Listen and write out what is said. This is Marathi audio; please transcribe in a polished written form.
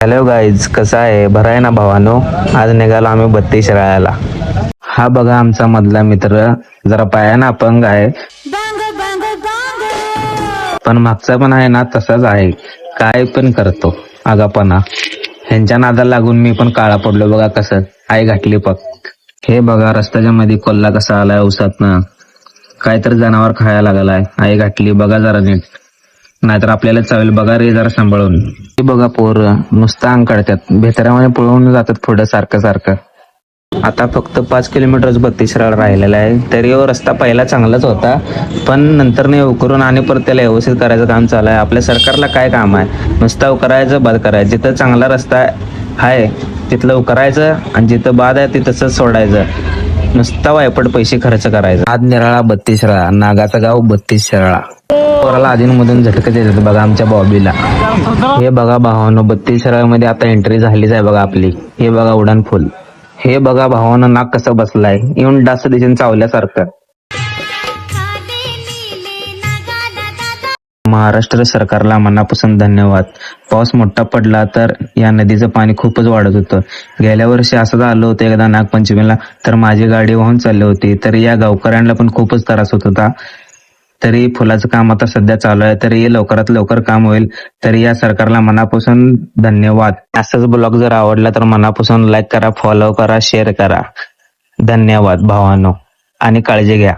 हॅलो गाईज, कसा आहे? बरं आहे ना भावानो? आज निघालो आम्ही बत्ती शिराळ्याला. हा बघा आमचा मधला मित्र, जरा पायानं अपंग आहे, पण मागचा पण आहे ना तसाच आहे, काय पण करतो आगापणा. ह्यांच्या नादाला लागून मी पण काळा पडलो बघा. कसं आई घातली पग. हे बघा रस्त्याच्या मध्ये कोल्हा कसा आलाय उसातनं, काय तर जनावर खायला लागलाय. आई घातली बघा जरा नीट, नाहीतर आपल्याला चालेल. बघा रे जरा सांभाळून. हे बघा पोरं नुसतं अंग काढतात, भेतऱ्यामध्ये पळवून जातात पुढे सारखं सारखं. आता फक्त 5 किलोमीटरच बत्तीसराळ राहिलेला आहे. तरी रस्ता पहिला चांगलाच होता, पण नंतर नाही उकरून आणि परत त्याला व्यवस्थित करायचं काम चालू आहे. आपल्या सरकारला काय काम आहे? नुसता उकरायचं, बाद करायचं. जिथं चांगला रस्ता आहे तिथलं उकरायचं, आणि जिथं बाद आहे ते तसंच सोडायचं. नुसता वायपट पैसे खर्च करायचा. आज निराळा बत्तीसराळा, नागाचं गाव बत्तीसराळा. पोराला अधूनमधून झटकत येतात बघा आमच्या बॉबीला. हे बघा भावानो, बत्तीसराळमध्ये आता एंट्री झालीच आहे बघा आपली. हे बघा उडान फुल. हे बघा भावानो, नाक कसं बसलाय, येऊन डास दिशेने चावल्यासारखं. महाराष्ट्र सरकारला मनापासून धन्यवाद. पाऊस मोठा पडला तर या नदीचं पाणी खूपच वाढत होतं. गेल्या वर्षी असं झालं होतं एकदा नागपंचमीला, तर माझी गाडी वाहून चालली होती, तर या गावकऱ्यांना पण खूपच त्रास होत होता. तरी फुलाचं काम आता सध्या चालू आहे, तरी लवकरात लवकर काम होईल. तरी या सरकारला मनापासून धन्यवाद. असंच ब्लॉग जर आवडला तर मनापासून लाईक करा, फॉलो करा, शेअर करा. धन्यवाद भावानो, आणि काळजी घ्या.